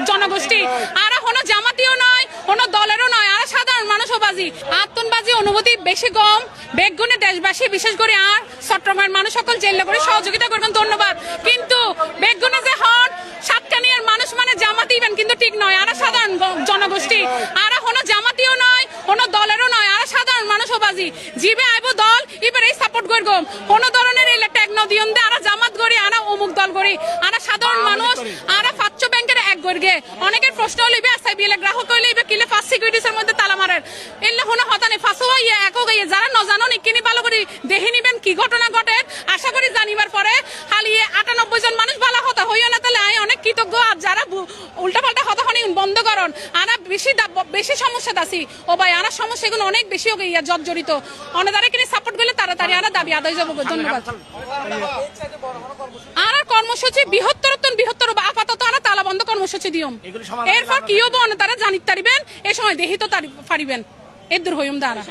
জনগোষ্ঠী আর কোনো জামাতিও নয় কোনো দলেরও নয় আর সাধারণ মানুষও বাজি আত্মনবাজি অনুভূতি বেশি কম বেগুনে দেশবাসী বিশেষ করে আর চট্টগ্রামের মানুষ সকল জেলে করে সহযোগিতা করবেন ধন্যবাদ কিন্তু বেগুনে যে হন সাতকানিয়ার মানুষ মানে জামাতি ইবেন কিন্তু ঠিক নয় আর সাধারণ জনগোষ্ঠী আর কোনো জামাতিও নয় কোনো দলেরও নয় আর সাধারণ মানুষও বাজি জিবে আইব দল এবার এই সাপোর্ট করব কোন ধরনের এই ট্যাগ নদিয়ন দে আর জামাত করি আর অমুক দল করি আর সাধারণ মানুষ আর পাঁচশো ব্যাংকের এক গড়গে অনেকের প্রশ্ন হইবে এসআইবিএল গ্রাহক হইলে এবার কিলে ফার্স্ট সিকিউরিটিসের মধ্যে তালা মারের এলে কোনো হতা নেই ফাঁসো হইয়া এক হইয়া যারা ন জানো নিকিনি ভালো করে দেখে নিবেন কি ঘটনা ঘটে আশা করি জানিবার পরে হালিয়ে 98 জন মানুষ ভালো হতা হইও না তাহলে অনেক কৃতজ্ঞ আর যারা উল্টাপাল্টা হতা হনি বন্ধ করন আর বেশি সমস্যা দাসি ও ভাই আর সমস্যা এগুলো অনেক বেশি হয়ে গিয়া জর্জরিত অনেক কিনে সাপোর্ট করলে তাড়াতাড়ি আর দাবি আদায় যাবো ধন্যবাদ আর কর্মসূচি বৃহত্তর আপাতত আর তালাবন্ধ কর্মসূচি দিয়ম এরপর কি হবো তারা জানিতে পারিবেন এ সময় দেহি তো পারিবেন এর দূর হইম দ্বারা